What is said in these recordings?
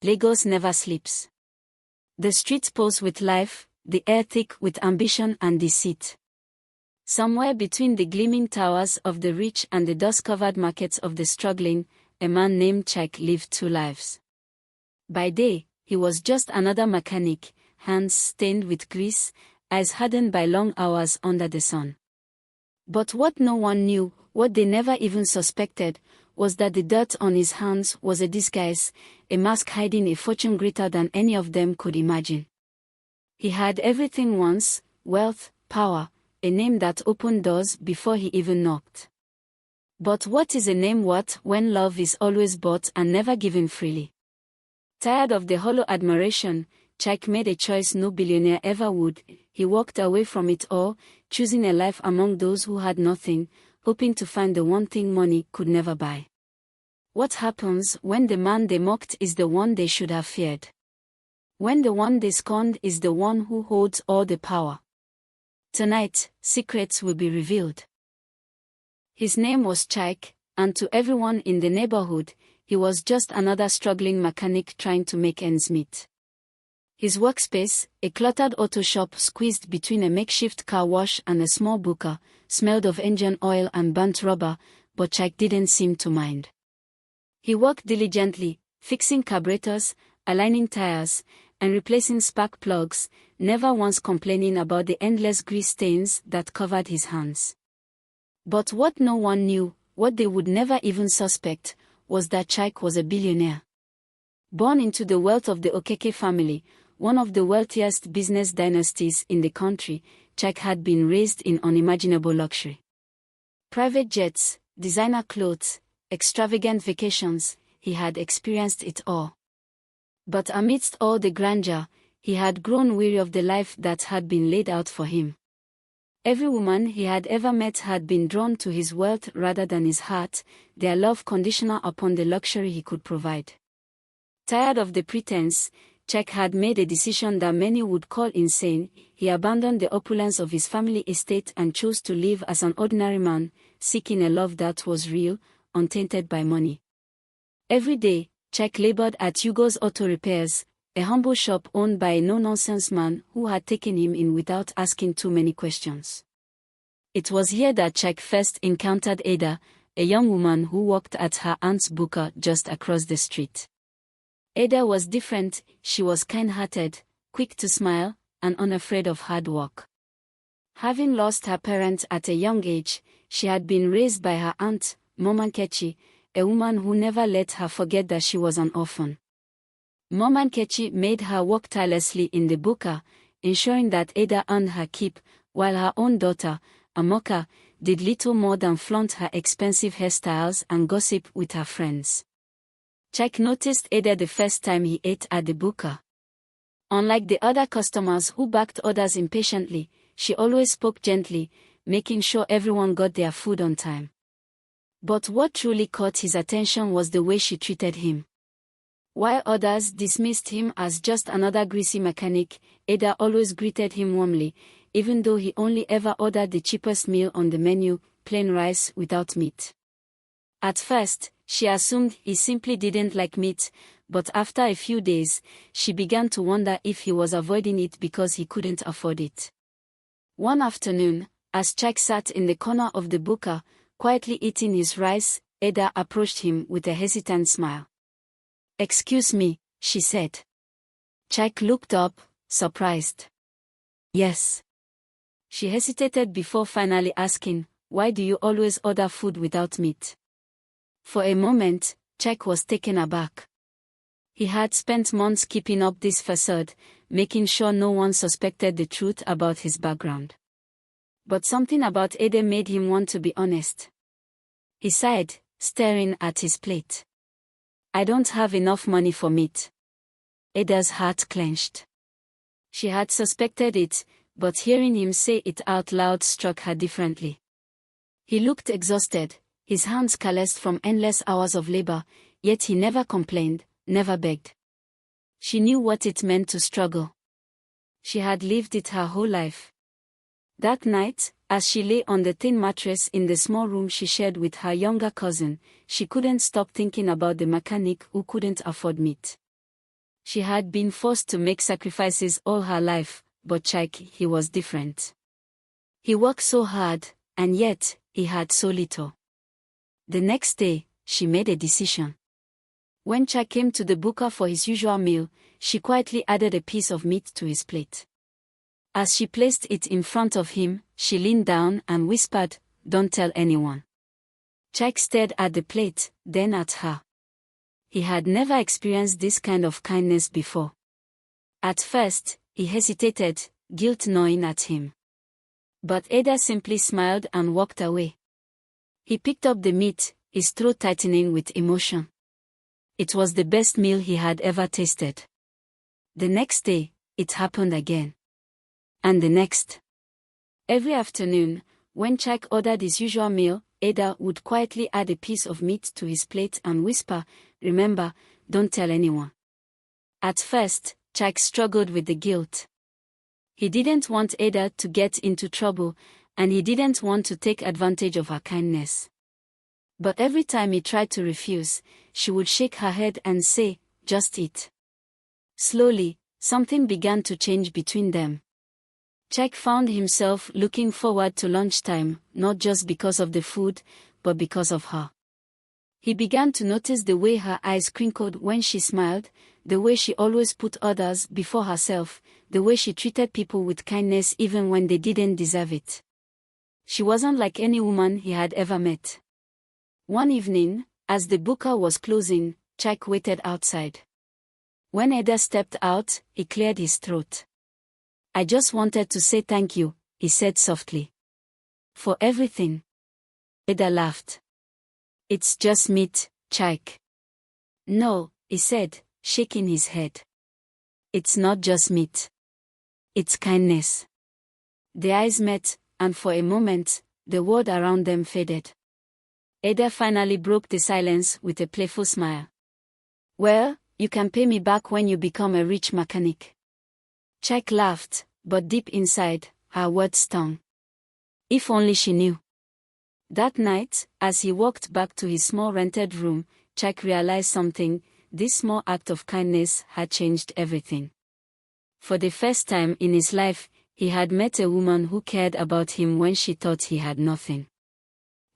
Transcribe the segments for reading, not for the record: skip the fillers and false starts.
Lagos never sleeps. The streets pulse with life, the air thick with ambition and deceit. Somewhere between the gleaming towers of the rich and the dust-covered markets of the struggling, a man named Chike lived two lives. By day, he was just another mechanic, hands stained with grease, eyes hardened by long hours under the sun. But what no one knew, what they never even suspected, was that the dirt on his hands was a disguise, a mask hiding a fortune greater than any of them could imagine. He had everything once: wealth, power, a name that opened doors before he even knocked. But what is a name worth when love is always bought and never given freely? Tired of the hollow admiration, Chike made a choice no billionaire ever would. He walked away from it all, choosing a life among those who had nothing, hoping to find the one thing money could never buy. What happens when the man they mocked is the one they should have feared? When the one they scorned is the one who holds all the power? Tonight, secrets will be revealed. His name was Chike, and to everyone in the neighborhood, he was just another struggling mechanic trying to make ends meet. His workspace, a cluttered auto shop squeezed between a makeshift car wash and a small booker, smelled of engine oil and burnt rubber, but Chike didn't seem to mind. He worked diligently, fixing carburetors, aligning tires, and replacing spark plugs, never once complaining about the endless grease stains that covered his hands. But what no one knew, what they would never even suspect, was that Chike was a billionaire. Born into the wealth of the Okeke family, one of the wealthiest business dynasties in the country, Chike had been raised in unimaginable luxury. Private jets, designer clothes, extravagant vacations, he had experienced it all. But amidst all the grandeur, he had grown weary of the life that had been laid out for him. Every woman he had ever met had been drawn to his wealth rather than his heart, their love conditional upon the luxury he could provide. Tired of the pretense, Chike had made a decision that many would call insane. He abandoned the opulence of his family estate and chose to live as an ordinary man, seeking a love that was real, untainted by money. Every day, Chike labored at Hugo's Auto Repairs, a humble shop owned by a no-nonsense man who had taken him in without asking too many questions. It was here that Chike first encountered Ada, a young woman who worked at her aunt's booker just across the street. Ada was different. She was kind-hearted, quick to smile, and unafraid of hard work. Having lost her parents at a young age, she had been raised by her aunt, Mama Nkechi, a woman who never let her forget that she was an orphan. Mama Nkechi made her work tirelessly in the booker, ensuring that Ada earned her keep, while her own daughter, Amoka, did little more than flaunt her expensive hairstyles and gossip with her friends. Chike noticed Ada the first time he ate at the booker. Unlike the other customers who backed orders impatiently, she always spoke gently, making sure everyone got their food on time. But what truly caught his attention was the way she treated him. While others dismissed him as just another greasy mechanic, Ada always greeted him warmly, even though he only ever ordered the cheapest meal on the menu, plain rice without meat. At first, she assumed he simply didn't like meat, but after a few days, she began to wonder if he was avoiding it because he couldn't afford it. One afternoon, as Chike sat in the corner of the booker, quietly eating his rice, Ada approached him with a hesitant smile. "Excuse me," she said. Chike looked up, surprised. "Yes." She hesitated before finally asking, "Why do you always order food without meat?" For a moment, Chike was taken aback. He had spent months keeping up this facade, making sure no one suspected the truth about his background. But something about Ada made him want to be honest. He sighed, staring at his plate. "I don't have enough money for meat." Ada's heart clenched. She had suspected it, but hearing him say it out loud struck her differently. He looked exhausted, his hands calloused from endless hours of labor, yet he never complained, never begged. She knew what it meant to struggle. She had lived it her whole life. That night, as she lay on the thin mattress in the small room she shared with her younger cousin, she couldn't stop thinking about the mechanic who couldn't afford meat. She had been forced to make sacrifices all her life, but Chike, he was different. He worked so hard, and yet, he had so little. The next day, she made a decision. When Chike came to the butcher for his usual meal, she quietly added a piece of meat to his plate. As she placed it in front of him, she leaned down and whispered, "Don't tell anyone." Chike stared at the plate, then at her. He had never experienced this kind of kindness before. At first, he hesitated, guilt gnawing at him. But Ada simply smiled and walked away. He picked up the meat, his throat tightening with emotion. It was the best meal he had ever tasted. The next day, it happened again. And the next. Every afternoon, when Chike ordered his usual meal, Ada would quietly add a piece of meat to his plate and whisper, "Remember, don't tell anyone." At first, Chike struggled with the guilt. He didn't want Ada to get into trouble, and he didn't want to take advantage of her kindness. But every time he tried to refuse, she would shake her head and say, "Just eat." Slowly, something began to change between them. Chike found himself looking forward to lunchtime, not just because of the food, but because of her. He began to notice the way her eyes crinkled when she smiled, the way she always put others before herself, the way she treated people with kindness even when they didn't deserve it. She wasn't like any woman he had ever met. One evening, as the butcher was closing, Chike waited outside. When Ada stepped out, he cleared his throat. "I just wanted to say thank you," he said softly. "For everything." Ada laughed. "It's just meat, Chike." "No," he said, shaking his head. "It's not just meat. It's kindness." The eyes met, and for a moment, the world around them faded. Ada finally broke the silence with a playful smile. "Well, you can pay me back when you become a rich mechanic." Chike laughed, but deep inside, her words stung. If only she knew. That night, as he walked back to his small rented room, Chike realized something. This small act of kindness had changed everything. For the first time in his life, he had met a woman who cared about him when she thought he had nothing.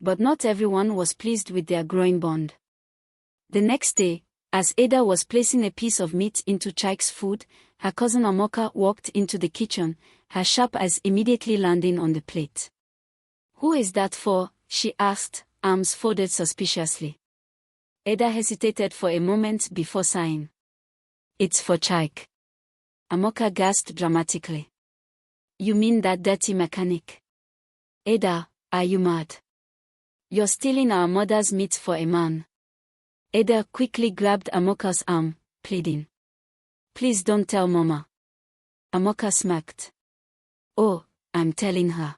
But not everyone was pleased with their growing bond. The next day, as Ada was placing a piece of meat into Chike's food, her cousin Amoka walked into the kitchen, her sharp eyes immediately landing on the plate. "Who is that for?" she asked, arms folded suspiciously. Ada hesitated for a moment before sighing. "It's for Chike." Amoka gasped dramatically. "You mean that dirty mechanic?" "Ada, are you mad? You're stealing our mother's meat for a man." Ada quickly grabbed Amoka's arm, pleading. "Please don't tell Mama." Amoka smirked. "Oh, I'm telling her."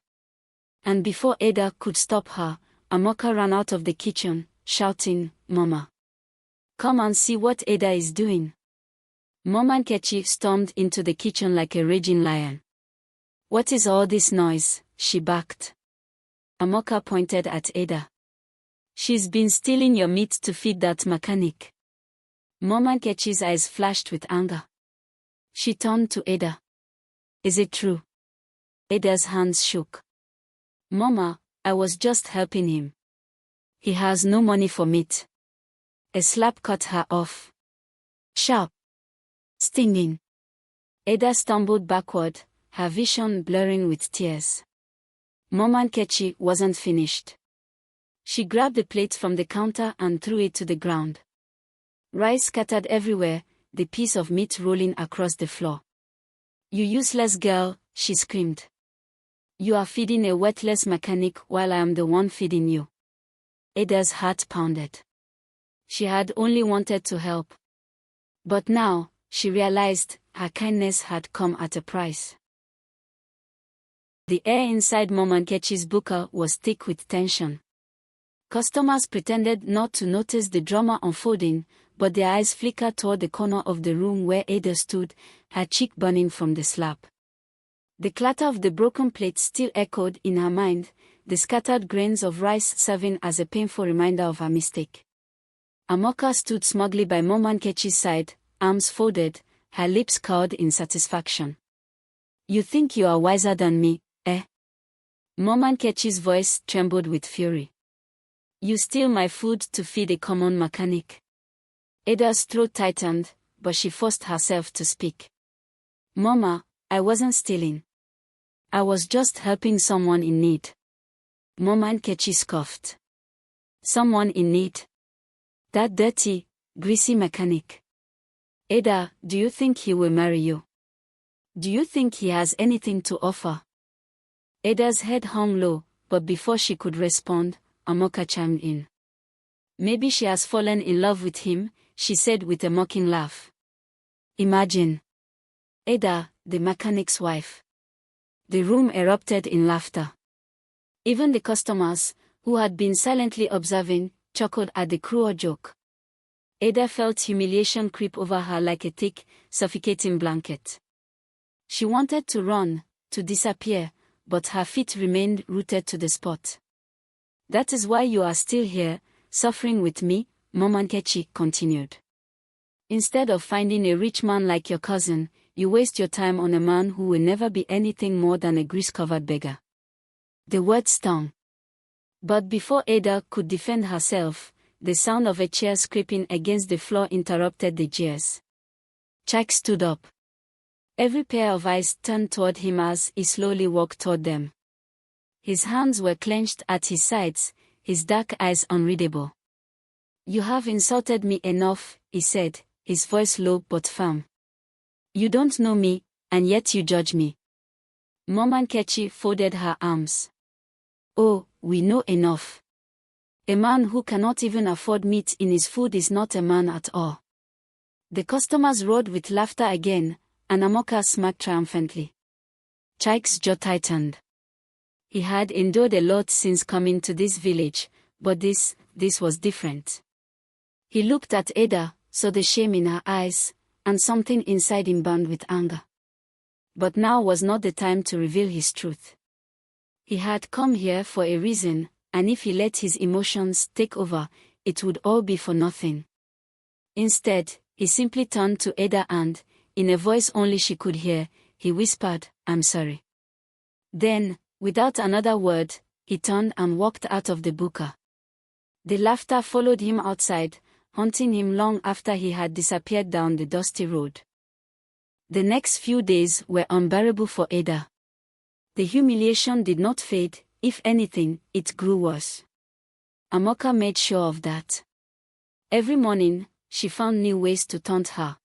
And before Ada could stop her, Amoka ran out of the kitchen, shouting, "Mama! Come and see what Ada is doing." Mama Nkechi stormed into the kitchen like a raging lion. "What is all this noise?" she barked. Amoka pointed at Ada. "She's been stealing your meat to feed that mechanic." Mama Nkechi's eyes flashed with anger. She turned to Ada. "Is it true?" Ada's hands shook. "Mama, I was just helping him. He has no money for meat." A slap cut her off. Sharp. Stinging. Ada stumbled backward, her vision blurring with tears. Mama Nkechi wasn't finished. She grabbed the plate from the counter and threw it to the ground. Rice scattered everywhere, the piece of meat rolling across the floor. "You useless girl," she screamed. "You are feeding a worthless mechanic while I am the one feeding you." Ada's heart pounded. She had only wanted to help. But now, she realized, her kindness had come at a price. The air inside Mama Nkechi's butcher was thick with tension. Customers pretended not to notice the drama unfolding, but their eyes flickered toward the corner of the room where Ada stood, her cheek burning from the slap. The clatter of the broken plates still echoed in her mind, the scattered grains of rice serving as a painful reminder of her mistake. Amoka stood smugly by Mama Nkechi's side, arms folded, her lips curled in satisfaction. You think you are wiser than me, eh? Mama Nkechi's voice trembled with fury. You steal my food to feed a common mechanic. Ada's throat tightened, but she forced herself to speak. Mama, I wasn't stealing. I was just helping someone in need. Mama Nkechi scoffed. Someone in need? That dirty, greasy mechanic. Ada, do you think he will marry you? Do you think he has anything to offer? Ada's head hung low, but before she could respond, Amoka chimed in. Maybe she has fallen in love with him, she said with a mocking laugh. Imagine. Ada, the mechanic's wife. The room erupted in laughter. Even the customers, who had been silently observing, chuckled at the cruel joke. Ada felt humiliation creep over her like a thick, suffocating blanket. She wanted to run, to disappear, but her feet remained rooted to the spot. That is why you are still here, suffering with me, Mama Nkechi continued. Instead of finding a rich man like your cousin, you waste your time on a man who will never be anything more than a grease-covered beggar. The word stung. But before Ada could defend herself, the sound of a chair scraping against the floor interrupted the jeers. Chike stood up. Every pair of eyes turned toward him as he slowly walked toward them. His hands were clenched at his sides, his dark eyes unreadable. You have insulted me enough, he said, his voice low but firm. You don't know me, and yet you judge me. Mama Nkechi folded her arms. Oh, we know enough. A man who cannot even afford meat in his food is not a man at all. The customers roared with laughter again, and Amoka smirked triumphantly. Chike's jaw tightened. He had endured a lot since coming to this village, but this was different. He looked at Ada, saw the shame in her eyes, and something inside him burned with anger. But now was not the time to reveal his truth. He had come here for a reason, and if he let his emotions take over, it would all be for nothing. Instead, he simply turned to Ada and, in a voice only she could hear, he whispered, I'm sorry. Then, without another word, he turned and walked out of the buka. The laughter followed him outside, haunting him long after he had disappeared down the dusty road. The next few days were unbearable for Ada. The humiliation did not fade, if anything, it grew worse. Amoka made sure of that. Every morning, she found new ways to taunt her.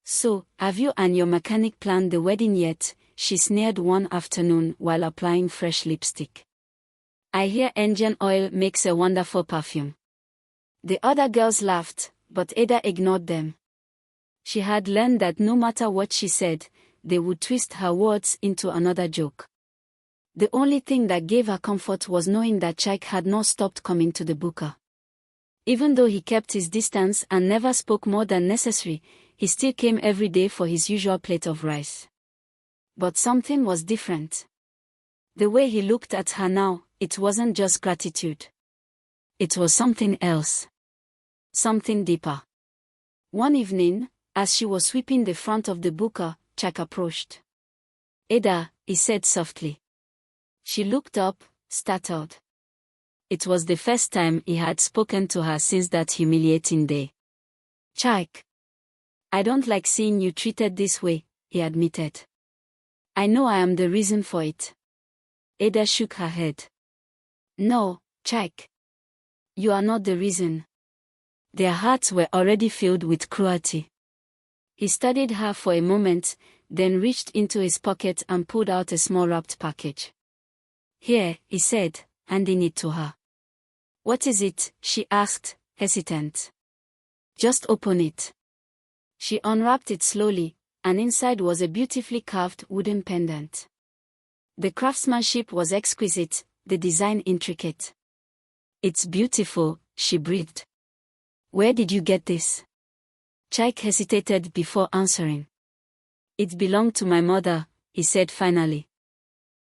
So, have you and your mechanic planned the wedding yet? She sneered one afternoon while applying fresh lipstick. I hear engine oil makes a wonderful perfume. The other girls laughed, but Ada ignored them. She had learned that no matter what she said, they would twist her words into another joke. The only thing that gave her comfort was knowing that Chike had not stopped coming to the buka. Even though he kept his distance and never spoke more than necessary, he still came every day for his usual plate of rice. But something was different. The way he looked at her now, it wasn't just gratitude. It was something else. Something deeper. One evening, as she was sweeping the front of the buka, Chike approached. Ada, he said softly. She looked up, startled. It was the first time he had spoken to her since that humiliating day. Chike. I don't like seeing you treated this way, he admitted. I know I am the reason for it. Ada shook her head. No, Chike. You are not the reason. Their hearts were already filled with cruelty. He studied her for a moment, then reached into his pocket and pulled out a small wrapped package. Here, he said, handing it to her. What is it? She asked, hesitant. Just open it. She unwrapped it slowly, and inside was a beautifully carved wooden pendant. The craftsmanship was exquisite, the design intricate. It's beautiful, she breathed. Where did you get this? Chike hesitated before answering. It belonged to my mother, he said finally.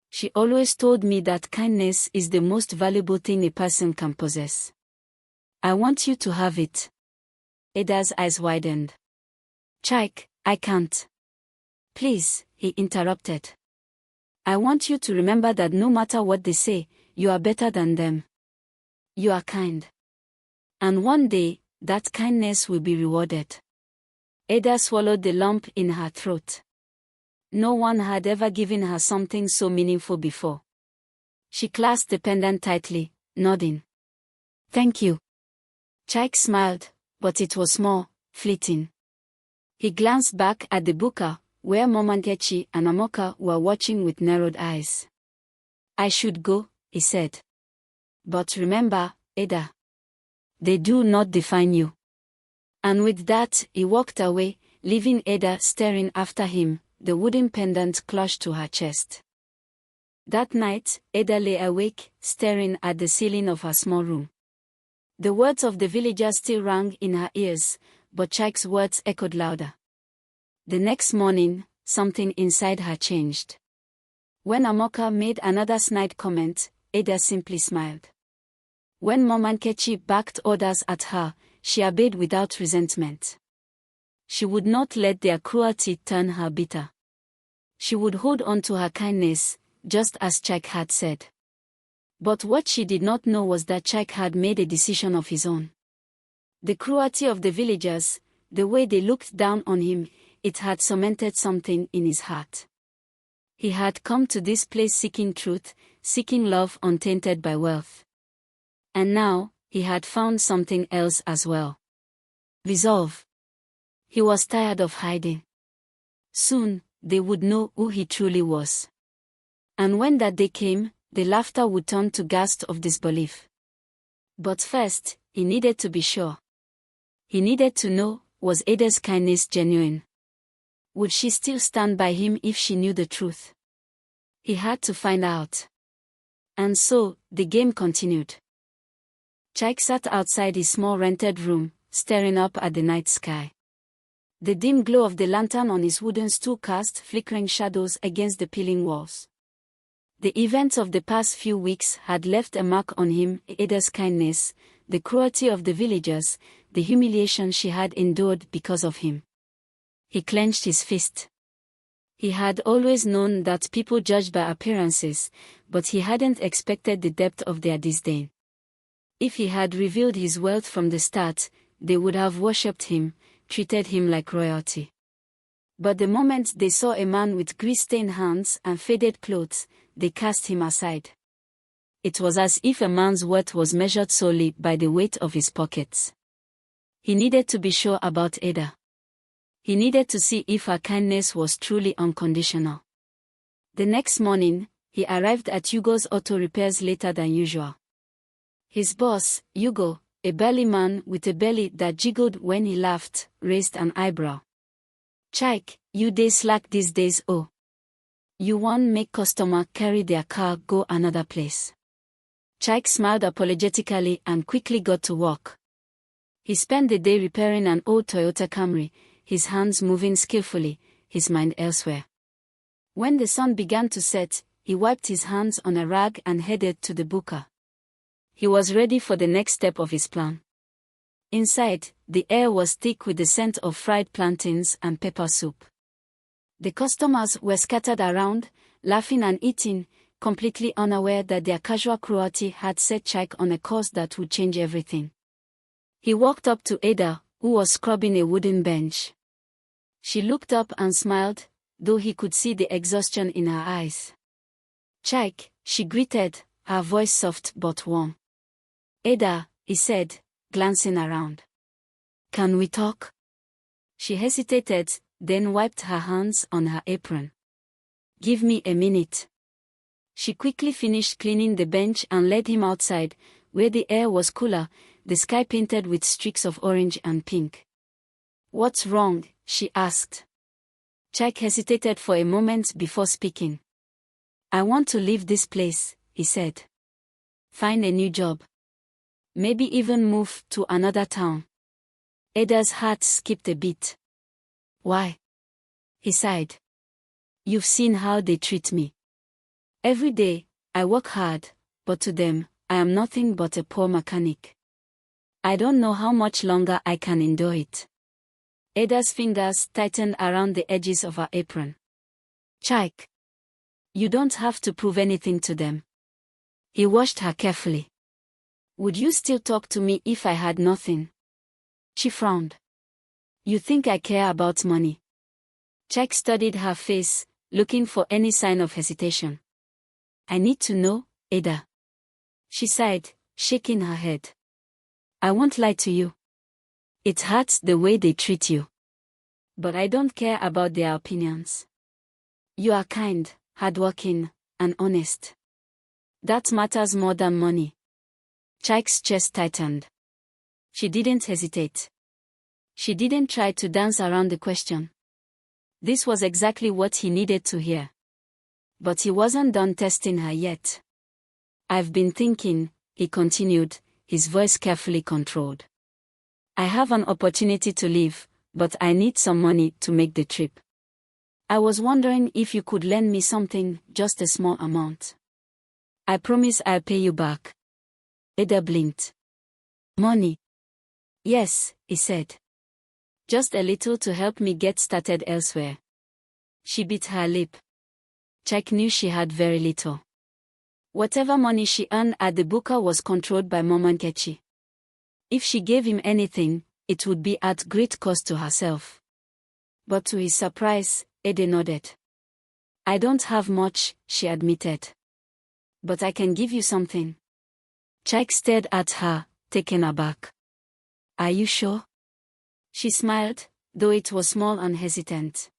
She always told me that kindness is the most valuable thing a person can possess. I want you to have it. Ada's eyes widened. Chike, I can't. Please, he interrupted. I want you to remember that no matter what they say, you are better than them. You are kind. And one day, that kindness will be rewarded. Ada swallowed the lump in her throat. No one had ever given her something so meaningful before. She clasped the pendant tightly, nodding. Thank you. Chike smiled, but it was small, fleeting. He glanced back at the buka, where Momankechi and Amoka were watching with narrowed eyes. I should go, he said. But remember, Ada. They do not define you. And with that, he walked away, leaving Ada staring after him, the wooden pendant clutched to her chest. That night, Ada lay awake, staring at the ceiling of her small room. The words of the villagers still rang in her ears, but Chike's words echoed louder. The next morning, something inside her changed. When Amoka made another snide comment, Ada simply smiled. When Momankechi barked orders at her, she obeyed without resentment. She would not let their cruelty turn her bitter. She would hold on to her kindness, just as Chike had said. But what she did not know was that Chike had made a decision of his own. The cruelty of the villagers, the way they looked down on him, it had cemented something in his heart. He had come to this place seeking truth, seeking love untainted by wealth. And now, he had found something else as well. Resolve. He was tired of hiding. Soon, they would know who he truly was. And when that day came, the laughter would turn to gasps of disbelief. But first, he needed to be sure. He needed to know, was Ada's kindness genuine? Would she still stand by him if she knew the truth? He had to find out. And so, the game continued. Chike sat outside his small rented room, staring up at the night sky. The dim glow of the lantern on his wooden stool cast flickering shadows against the peeling walls. The events of the past few weeks had left a mark on him, Ada's kindness, the cruelty of the villagers, the humiliation she had endured because of him. He clenched his fist. He had always known that people judged by appearances, but he hadn't expected the depth of their disdain. If he had revealed his wealth from the start, they would have worshipped him, treated him like royalty. But the moment they saw a man with grease-stained hands and faded clothes, they cast him aside. It was as if a man's worth was measured solely by the weight of his pockets. He needed to be sure about Ada. He needed to see if her kindness was truly unconditional. The next morning, he arrived at Hugo's auto repairs later than usual. His boss, Hugo, a burly man with a belly that jiggled when he laughed, raised an eyebrow. Chike, you dey slack these days, oh. You won't make customer carry their car go another place. Chike smiled apologetically and quickly got to work. He spent the day repairing an old Toyota Camry, his hands moving skillfully, his mind elsewhere. When the sun began to set, he wiped his hands on a rag and headed to the buka. He was ready for the next step of his plan. Inside, the air was thick with the scent of fried plantains and pepper soup. The customers were scattered around, laughing and eating, completely unaware that their casual cruelty had set Chike on a course that would change everything. He walked up to Ada, who was scrubbing a wooden bench. She looked up and smiled, though he could see the exhaustion in her eyes. Chike, she greeted, her voice soft but warm. Ada, he said, glancing around. Can we talk? She hesitated, then wiped her hands on her apron. Give me a minute. She quickly finished cleaning the bench and led him outside, where the air was cooler, the sky painted with streaks of orange and pink. What's wrong? She asked. Chike hesitated for a moment before speaking. I want to leave this place, he said. Find a new job. Maybe even move to another town. Ada's heart skipped a beat. Why? He sighed. You've seen how they treat me. Every day, I work hard, but to them, I am nothing but a poor mechanic. I don't know how much longer I can endure it. Ada's fingers tightened around the edges of her apron. Chike. You don't have to prove anything to them. He watched her carefully. Would you still talk to me if I had nothing? She frowned. You think I care about money? Chike studied her face, looking for any sign of hesitation. I need to know, Ada. She sighed, shaking her head. I won't lie to you. It hurts the way they treat you. But I don't care about their opinions. You are kind, hardworking, and honest. That matters more than money. Chike's chest tightened. She didn't hesitate. She didn't try to dance around the question. This was exactly what he needed to hear. But he wasn't done testing her yet. I've been thinking, he continued, his voice carefully controlled. I have an opportunity to leave, but I need some money to make the trip. I was wondering if you could lend me something, just a small amount. I promise I'll pay you back. Ada blinked. Money? Yes, he said. Just a little to help me get started elsewhere. She bit her lip. Chike knew she had very little. Whatever money she earned at the booker was controlled by Mama Nkechi. If she gave him anything, it would be at great cost to herself. But to his surprise, Ada nodded. I don't have much, she admitted. But I can give you something. Chike stared at her, taken aback. Are you sure? She smiled, though it was small and hesitant.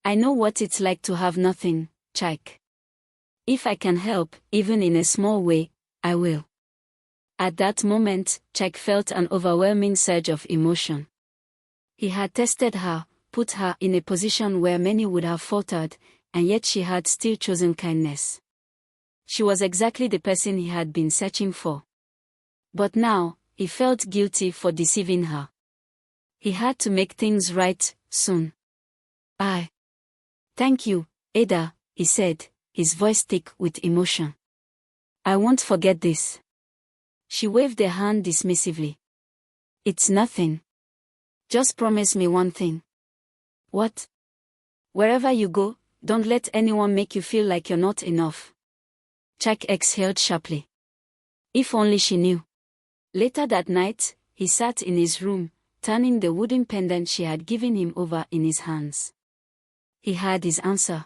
I know what it's like to have nothing, Chike. If I can help, even in a small way, I will. At that moment, Chike felt an overwhelming surge of emotion. He had tested her, put her in a position where many would have faltered, and yet she had still chosen kindness. She was exactly the person he had been searching for. But now, he felt guilty for deceiving her. He had to make things right, soon. Thank you, Ada, he said, his voice thick with emotion. I won't forget this. She waved a hand dismissively. It's nothing. Just promise me one thing. What? Wherever you go, don't let anyone make you feel like you're not enough. Chike exhaled sharply. If only she knew. Later that night, he sat in his room, turning the wooden pendant she had given him over in his hands. He had his answer.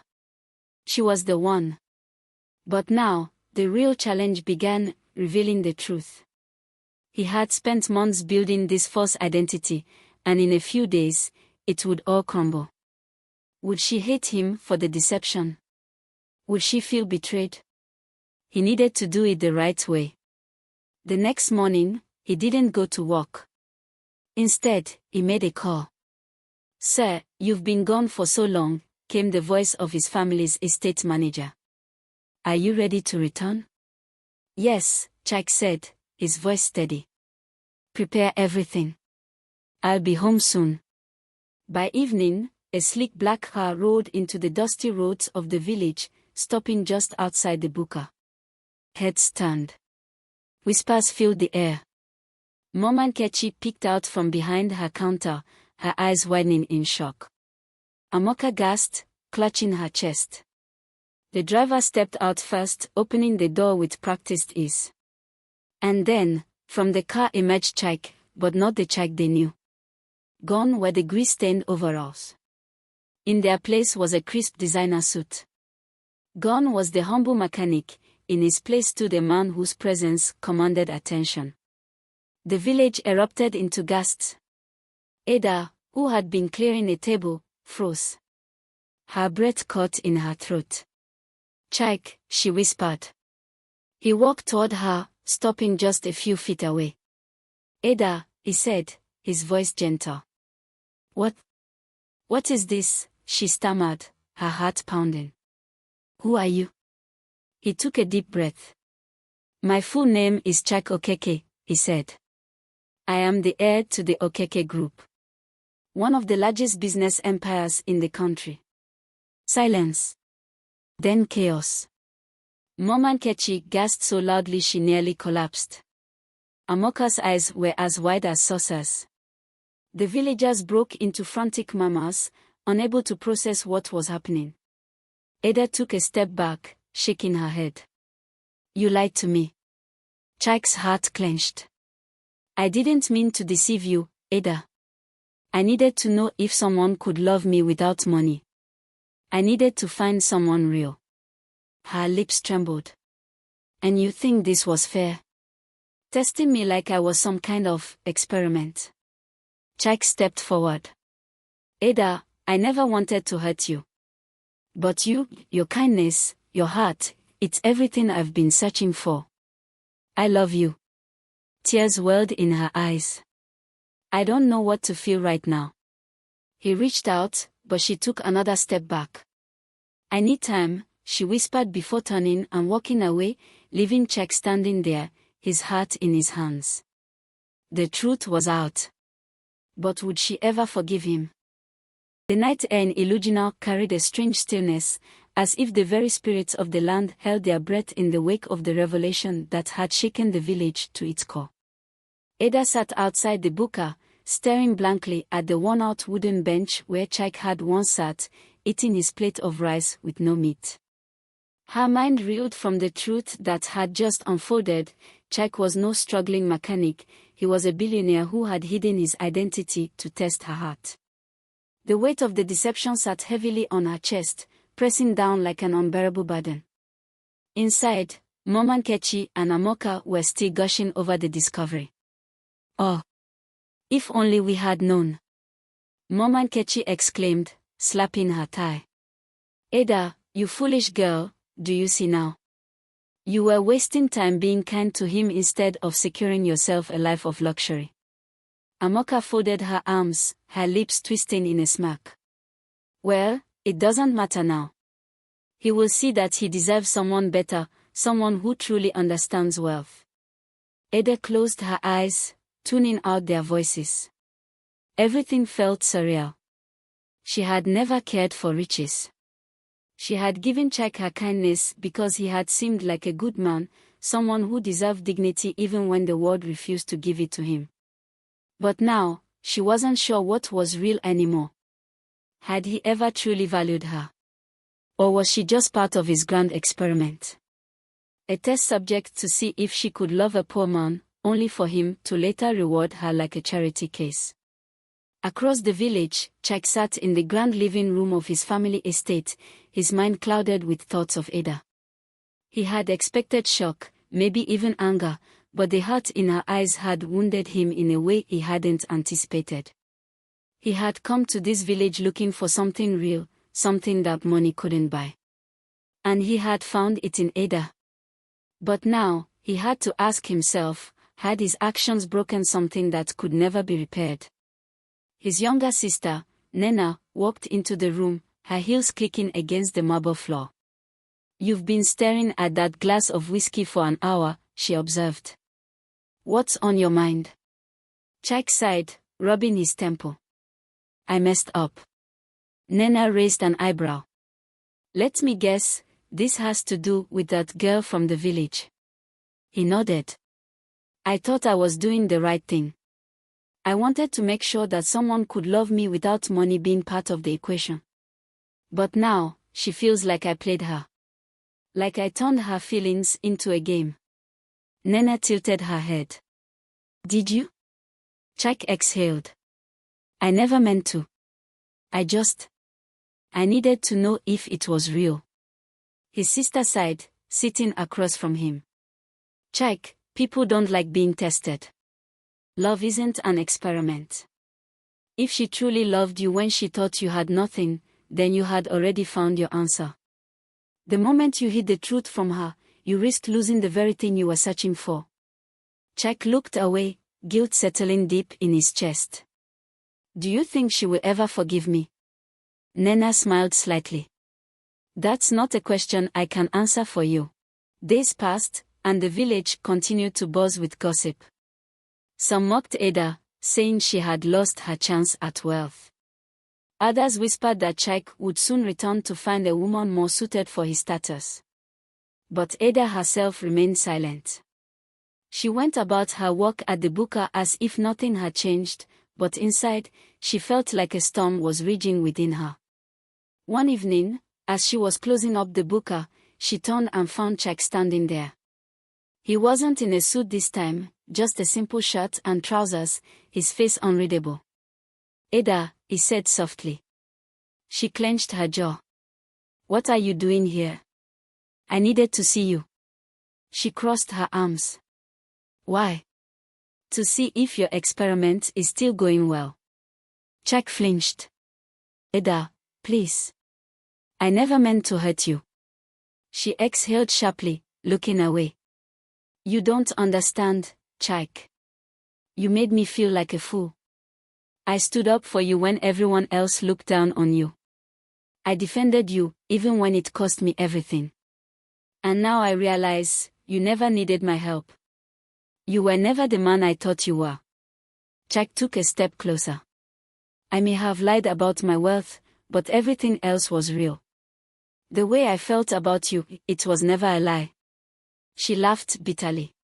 She was the one. But now, the real challenge began, revealing the truth. He had spent months building this false identity, and in a few days, it would all crumble. Would she hate him for the deception? Would she feel betrayed? He needed to do it the right way. The next morning, he didn't go to work. Instead, he made a call. Sir, you've been gone for so long, came the voice of his family's estate manager. Are you ready to return? Yes, Chike said, his voice steady. Prepare everything. I'll be home soon. By evening, a sleek black car rolled into the dusty roads of the village, stopping just outside the booker. Heads turned. Whispers filled the air. Mama Nkechi peeked out from behind her counter, her eyes widening in shock. Amoka gasped, clutching her chest. The driver stepped out first, opening the door with practiced ease. And then, from the car emerged Chike, but not the Chike they knew. Gone were the grease-stained overalls. In their place was a crisp designer suit. Gone was the humble mechanic, in his place stood a man whose presence commanded attention. The village erupted into gasps. Ada, who had been clearing a table, froze. Her breath caught in her throat. Chike, she whispered. He walked toward her, stopping just a few feet away. Ada, he said, his voice gentle. What is this? She stammered, her heart pounding. Who are you? He took a deep breath. My full name is Chike Okeke, he said. I am the heir to the Okeke Group. One of the largest business empires in the country. Silence. Then chaos. Mama Nkechi gasped so loudly she nearly collapsed. Amoka's eyes were as wide as saucers. The villagers broke into frantic murmurs, unable to process what was happening. Ada took a step back, shaking her head. "You lied to me." Chike's heart clenched. "I didn't mean to deceive you, Ada. I needed to know if someone could love me without money. I needed to find someone real." Her lips trembled. "And you think this was fair? Testing me like I was some kind of experiment?" Chike stepped forward. "Ada, I never wanted to hurt you. But your kindness, your heart, it's everything I've been searching for. I love you." Tears welled in her eyes. "I don't know what to feel right now." He reached out, but she took another step back. "I need time," she whispered before turning and walking away, leaving Chike standing there, his heart in his hands. The truth was out. But would she ever forgive him? The night air in Illuginal carried a strange stillness, as if the very spirits of the land held their breath in the wake of the revelation that had shaken the village to its core. Ada sat outside the buka, staring blankly at the worn-out wooden bench where Chike had once sat, eating his plate of rice with no meat. Her mind reeled from the truth that had just unfolded. Chike was no struggling mechanic, he was a billionaire who had hidden his identity to test her heart. The weight of the deception sat heavily on her chest, pressing down like an unbearable burden. Inside, Mama Nkechi and Amoka were still gushing over the discovery. "Oh, if only we had known!" Mama Nkechi exclaimed, slapping her thigh. "Ada, you foolish girl, do you see now? You were wasting time being kind to him instead of securing yourself a life of luxury." Amoka folded her arms, her lips twisting in a smirk. "Well, it doesn't matter now. He will see that he deserves someone better, someone who truly understands wealth." Ada closed her eyes, tuning out their voices. Everything felt surreal. She had never cared for riches. She had given Chike her kindness because he had seemed like a good man, someone who deserved dignity even when the world refused to give it to him. But now, she wasn't sure what was real anymore. Had he ever truly valued her? Or was she just part of his grand experiment? A test subject to see if she could love a poor man, only for him to later reward her like a charity case. Across the village, Chike sat in the grand living room of his family estate, his mind clouded with thoughts of Ada. He had expected shock, maybe even anger, but the hurt in her eyes had wounded him in a way he hadn't anticipated. He had come to this village looking for something real, something that money couldn't buy. And he had found it in Ada. But now, he had to ask himself, had his actions broken something that could never be repaired? His younger sister, Nena, walked into the room, her heels clicking against the marble floor. "You've been staring at that glass of whiskey for an hour," she observed. "What's on your mind?" Chike sighed, rubbing his temple. "I messed up." Nena raised an eyebrow. "Let me guess, this has to do with that girl from the village." He nodded. "I thought I was doing the right thing. I wanted to make sure that someone could love me without money being part of the equation. But now, she feels like I played her. Like I turned her feelings into a game." Nena tilted her head. "Did you?" Chike exhaled. "I never meant to. I needed to know if it was real." His sister sighed, sitting across from him. "Chike, people don't like being tested. Love isn't an experiment. If she truly loved you when she thought you had nothing, then you had already found your answer. The moment you hid the truth from her, you risked losing the very thing you were searching for." Chike looked away, guilt settling deep in his chest. "Do you think she will ever forgive me?" Nena smiled slightly. "That's not a question I can answer for you." Days passed, and the village continued to buzz with gossip. Some mocked Ada, saying she had lost her chance at wealth. Others whispered that Chike would soon return to find a woman more suited for his status. But Ada herself remained silent. She went about her work at the buka as if nothing had changed, but inside, she felt like a storm was raging within her. One evening, as she was closing up the booker, she turned and found Chike standing there. He wasn't in a suit this time, just a simple shirt and trousers, his face unreadable. "Ada," he said softly. She clenched her jaw. "What are you doing here?" "I needed to see you." She crossed her arms. "Why?" "To see if your experiment is still going well." Chike flinched. "Ada, please. I never meant to hurt you." She exhaled sharply, looking away. "You don't understand, Chike. You made me feel like a fool. I stood up for you when everyone else looked down on you. I defended you, even when it cost me everything. And now I realize, you never needed my help. You were never the man I thought you were." Chike took a step closer. "I may have lied about my wealth, but everything else was real. The way I felt about you, it was never a lie." She laughed bitterly.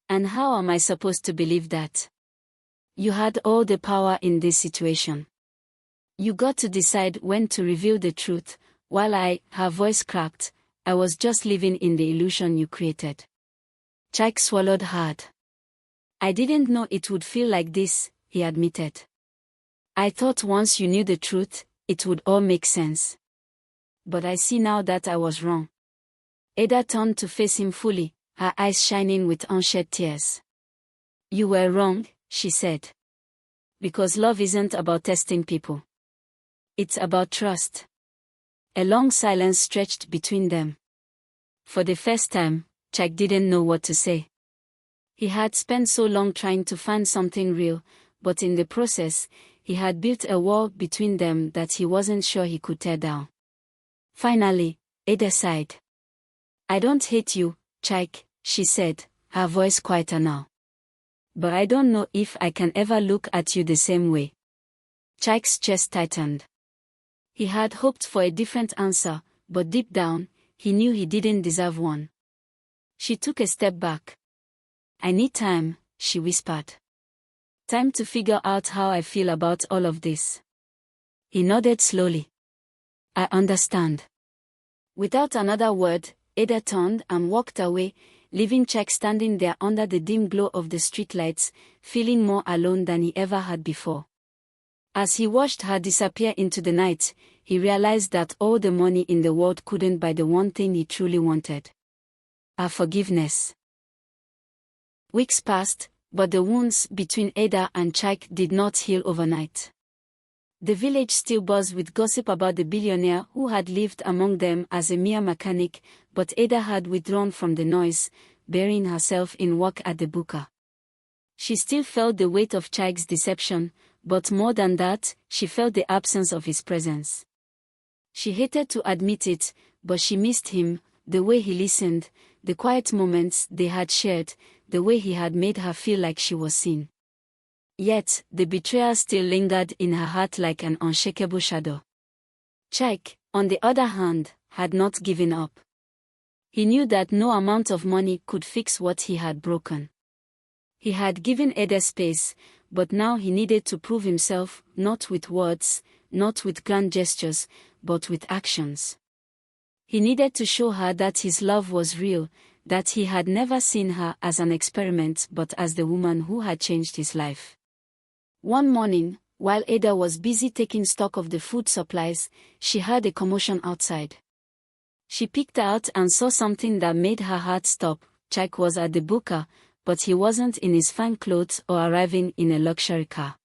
"And how am I supposed to believe that? You had all the power in this situation. You got to decide when to reveal the truth, while her voice cracked, I was just living in the illusion you created." Chike swallowed hard. "I didn't know it would feel like this," he admitted. "I thought once you knew the truth, it would all make sense. But I see now that I was wrong." Ada turned to face him fully, her eyes shining with unshed tears. "You were wrong," she said. "Because love isn't about testing people. It's about trust." A long silence stretched between them. For the first time, Chike didn't know what to say. He had spent so long trying to find something real, but in the process, he had built a wall between them that he wasn't sure he could tear down. Finally, Ada sighed. "I don't hate you, Chike," she said, her voice quieter now. "But I don't know if I can ever look at you the same way." Chike's chest tightened. He had hoped for a different answer, but deep down, he knew he didn't deserve one. She took a step back. "I need time," she whispered. "Time to figure out how I feel about all of this." He nodded slowly. "I understand." Without another word, Ada turned and walked away, leaving Chike standing there under the dim glow of the streetlights, feeling more alone than he ever had before. As he watched her disappear into the night, he realized that all the money in the world couldn't buy the one thing he truly wanted: her forgiveness. Weeks passed, but the wounds between Ada and Chike did not heal overnight. The village still buzzed with gossip about the billionaire who had lived among them as a mere mechanic, but Ada had withdrawn from the noise, burying herself in work at the booker. She still felt the weight of Chike's deception, but more than that, she felt the absence of his presence. She hated to admit it, but she missed him, the way he listened, the quiet moments they had shared, the way he had made her feel like she was seen. Yet, the betrayal still lingered in her heart like an unshakable shadow. Chike, on the other hand, had not given up. He knew that no amount of money could fix what he had broken. He had given Ada space, but now he needed to prove himself, not with words, not with grand gestures, but with actions. He needed to show her that his love was real, that he had never seen her as an experiment but as the woman who had changed his life. One morning, while Ada was busy taking stock of the food supplies, she heard a commotion outside. She peeked out and saw something that made her heart stop. Chike was at the booker, but he wasn't in his fine clothes or arriving in a luxury car.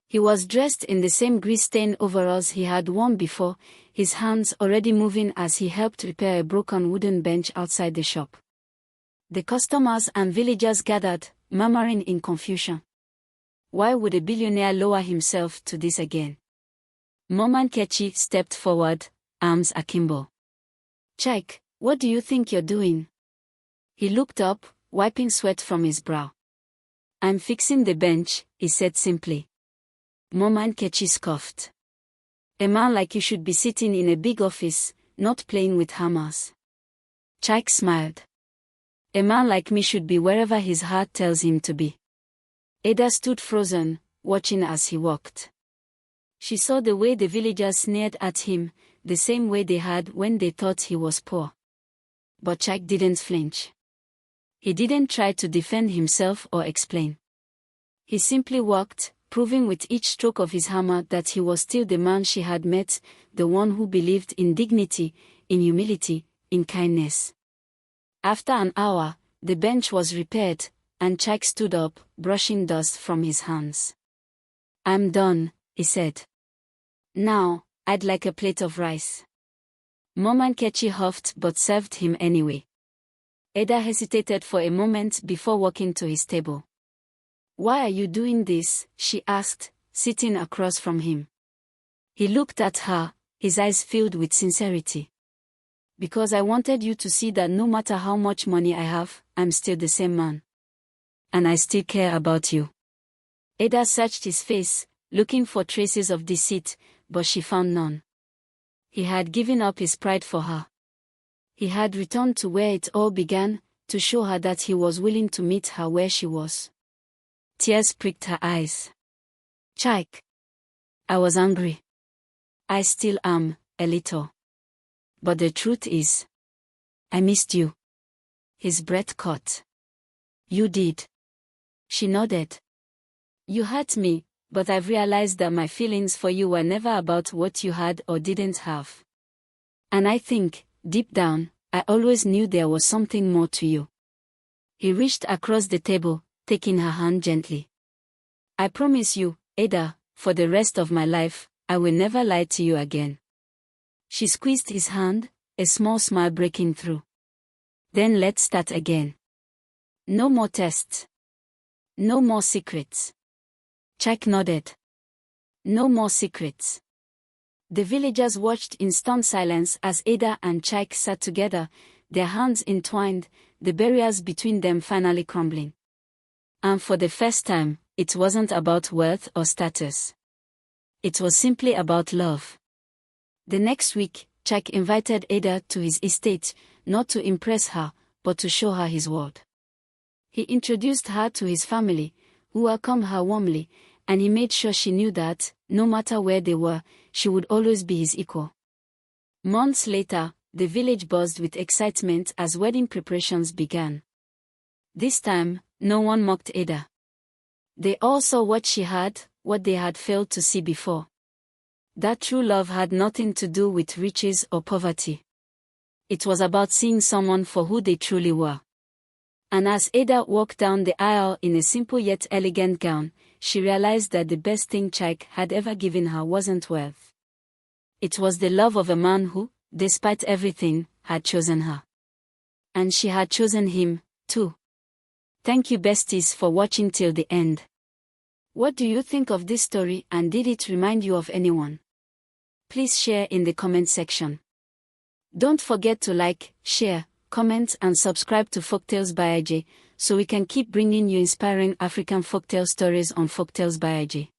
He was dressed in the same grease-stained overalls he had worn before, his hands already moving as he helped repair a broken wooden bench outside the shop. The customers and villagers gathered, murmuring in confusion. Why would a billionaire lower himself to this again? Mama Nkechi stepped forward, arms akimbo. "Chike, what do you think you're doing?" He looked up, wiping sweat from his brow. "I'm fixing the bench," he said simply. Mama Nkechi scoffed. "A man like you should be sitting in a big office, not playing with hammers." Chike smiled. "A man like me should be wherever his heart tells him to be." Ada stood frozen, watching as he walked. She saw the way the villagers sneered at him, the same way they had when they thought he was poor. But Chike didn't flinch. He didn't try to defend himself or explain. He simply walked, proving with each stroke of his hammer that he was still the man she had met, the one who believed in dignity, in humility, in kindness. After an hour, the bench was repaired, and Chike stood up, brushing dust from his hands. "I'm done," he said. "Now, I'd like a plate of rice." Mom and Kechi huffed but served him anyway. Ada hesitated for a moment before walking to his table. "Why are you doing this?" she asked, sitting across from him. He looked at her, his eyes filled with sincerity. "Because I wanted you to see that no matter how much money I have, I'm still the same man. And I still care about you." Ada searched his face, looking for traces of deceit, but she found none. He had given up his pride for her. He had returned to where it all began, to show her that he was willing to meet her where she was. Tears pricked her eyes. "Chike. I was angry. I still am, a little. But the truth is, I missed you." His breath caught. "You did." She nodded. "You hurt me, but I've realized that my feelings for you were never about what you had or didn't have. And I think, deep down, I always knew there was something more to you." He reached across the table, taking her hand gently. "I promise you, Ada, for the rest of my life, I will never lie to you again." She squeezed his hand, a small smile breaking through. "Then let's start again. No more tests. No more secrets." Chike nodded. "No more secrets." The villagers watched in stunned silence as Ada and Chike sat together, their hands entwined, the barriers between them finally crumbling. And for the first time, it wasn't about wealth or status. It was simply about love. The next week, Chike invited Ada to his estate, not to impress her, but to show her his world. He introduced her to his family, who welcomed her warmly, and he made sure she knew that, no matter where they were, she would always be his equal. Months later, the village buzzed with excitement as wedding preparations began. This time, no one mocked Ada. They all saw what she had, what they had failed to see before. That true love had nothing to do with riches or poverty. It was about seeing someone for who they truly were. And as Ada walked down the aisle in a simple yet elegant gown, she realized that the best thing Chike had ever given her wasn't wealth. It was the love of a man who, despite everything, had chosen her. And she had chosen him, too. Thank you besties for watching till the end. What do you think of this story, and did it remind you of anyone? Please share in the comment section. Don't forget to like, share, comment and subscribe to Folktales by IJ, so we can keep bringing you inspiring African folktale stories on Folktales by IJ.